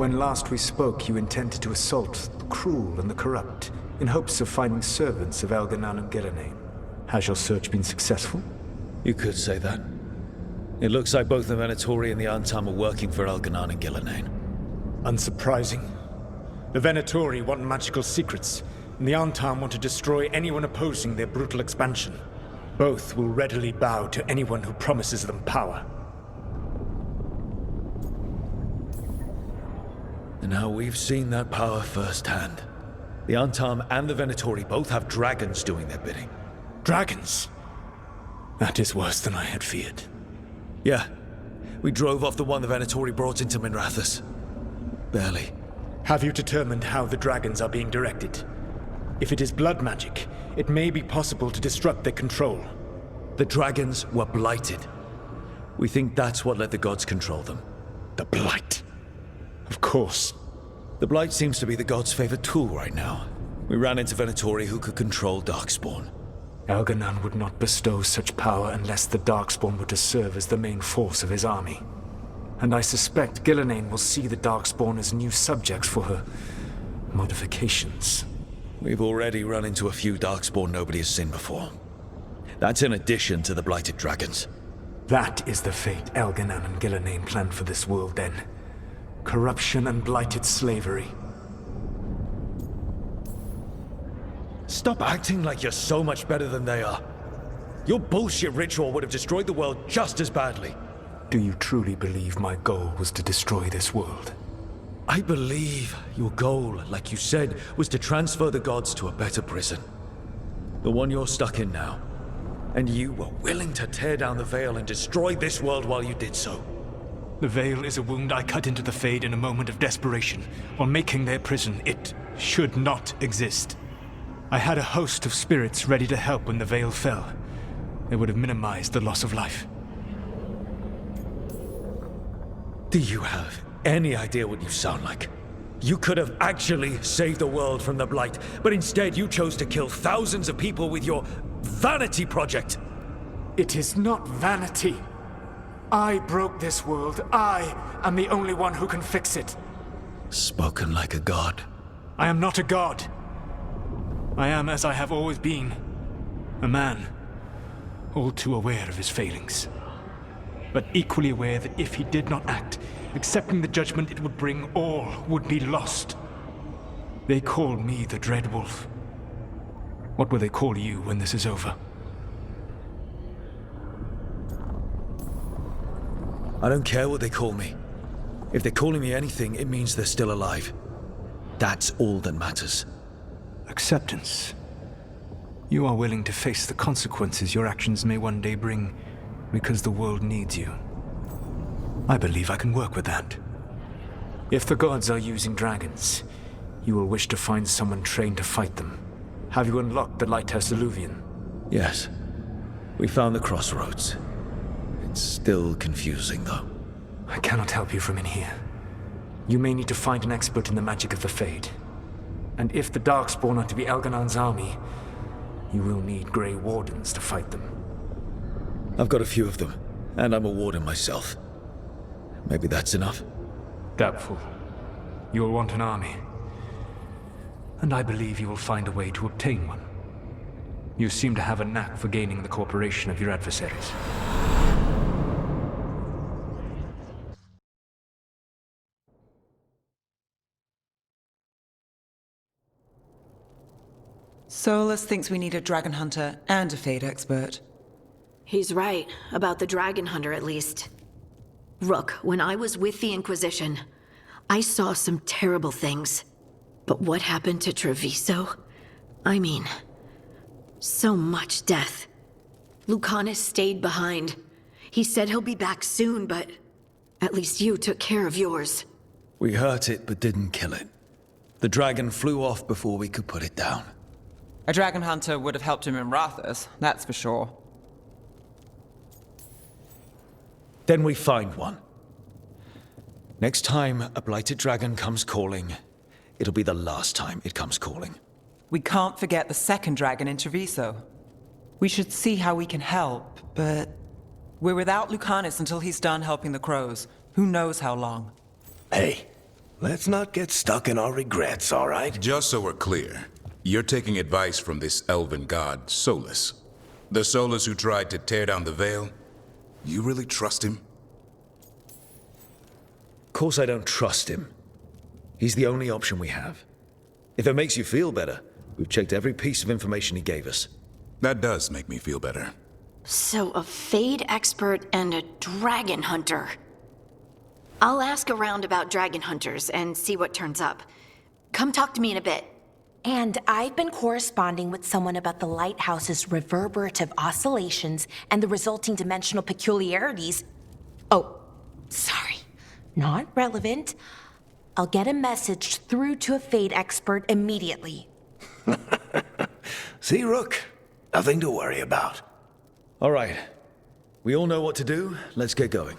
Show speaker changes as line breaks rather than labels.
When last we spoke, you intended to assault the cruel and the corrupt, in hopes of finding servants of Elganan and Gillenane. Has your search been successful?
You could say that. It looks like both the Venatori and the Antam are working for Elganan and Gillenane.
Unsurprising. The Venatori want magical secrets, and the Antam want to destroy anyone opposing their brutal expansion. Both will readily bow to anyone who promises them power.
And now we've seen that power firsthand. The Antam and the Venatori both have dragons doing their bidding.
Dragons? That is worse than I had feared.
Yeah. We drove off the one the Venatori brought into Minrathous. Barely.
Have you determined how the dragons are being directed? If it is blood magic, it may be possible to disrupt their control.
The dragons were blighted. We think that's what let the gods control them.
The Blight. Of course.
The Blight seems to be the gods' favorite tool right now. We ran into Venatori who could control Darkspawn.
Elganan would not bestow such power unless the Darkspawn were to serve as the main force of his army. And I suspect Gillenane will see the Darkspawn as new subjects for her modifications.
We've already run into a few Darkspawn nobody has seen before. That's in addition to the blighted dragons.
That is the fate Elganan and Gillenane planned for this world then. Corruption and blighted slavery.
Stop acting like you're so much better than they are. Your bullshit ritual would have destroyed the world just as badly.
Do you truly believe my goal was to destroy this world?
I believe your goal, like you said, was to transfer the gods to a better prison. The one you're stuck in now. And you were willing to tear down the veil and destroy this world while you did so.
The veil is a wound I cut into the Fade in a moment of desperation, while making their prison. It should not exist. I had a host of spirits ready to help when the veil fell. They would have minimized the loss of life.
Do you have any idea what you sound like? You could have actually saved the world from the Blight, but instead you chose to kill thousands of people with your vanity project.
It is not vanity. I broke this world. I am the only one who can fix it.
Spoken like a god.
I am not a god. I am as I have always been. A man. All too aware of his failings. But equally aware that if he did not act, accepting the judgment it would bring, all would be lost. They call me the Dread Wolf. What will they call you when this is over?
I don't care what they call me. If they're calling me anything, it means they're still alive. That's all that matters.
Acceptance. You are willing to face the consequences your actions may one day bring because the world needs you. I believe I can work with that. If the gods are using dragons, you will wish to find someone trained to fight them. Have you unlocked the Lighthouse Illuvian?
Yes. We found the crossroads. It's still confusing, though.
I cannot help you from in here. You may need to find an expert in the magic of the Fade. And if the Darkspawn are to be Elganan's army, you will need Grey Wardens to fight them.
I've got a few of them, and I'm a warden myself. Maybe that's enough?
Doubtful. You'll want an army. And I believe you will find a way to obtain one. You seem to have a knack for gaining the cooperation of your adversaries.
Solas thinks we need a dragon hunter and a Fade expert.
He's right, about the dragon hunter at least. Rook, when I was with the Inquisition, I saw some terrible things. But what happened to Treviso? I mean, so much death. Lucanus stayed behind. He said he'll be back soon, but at least you took care of yours.
We hurt it, but didn't kill it. The dragon flew off before we could put it down.
A dragon hunter would have helped him in Rathas, that's for sure.
Then we find one. Next time a blighted dragon comes calling, it'll be the last time it comes calling.
We can't forget the second dragon in Treviso. We should see how we can help, but we're without Lucanus until he's done helping the crows. Who knows how long?
Hey,
let's not get stuck in our regrets, all right?
Just so we're clear, you're taking advice from this elven god, Solas. The Solas who tried to tear down the veil? You really trust him?
Of course I don't trust him. He's the only option we have. If it makes you feel better, we've checked every piece of information he gave us.
That does make me feel better.
So, a Fade expert and a dragon hunter. I'll ask around about dragon hunters and see what turns up. Come talk to me in a bit.
And I've been corresponding with someone about the lighthouse's reverberative oscillations and the resulting dimensional peculiarities. Oh, sorry. Not relevant. I'll get a message through to a Fade expert immediately.
See, Rook? Nothing to worry about.
All right. We all know what to do. Let's get going.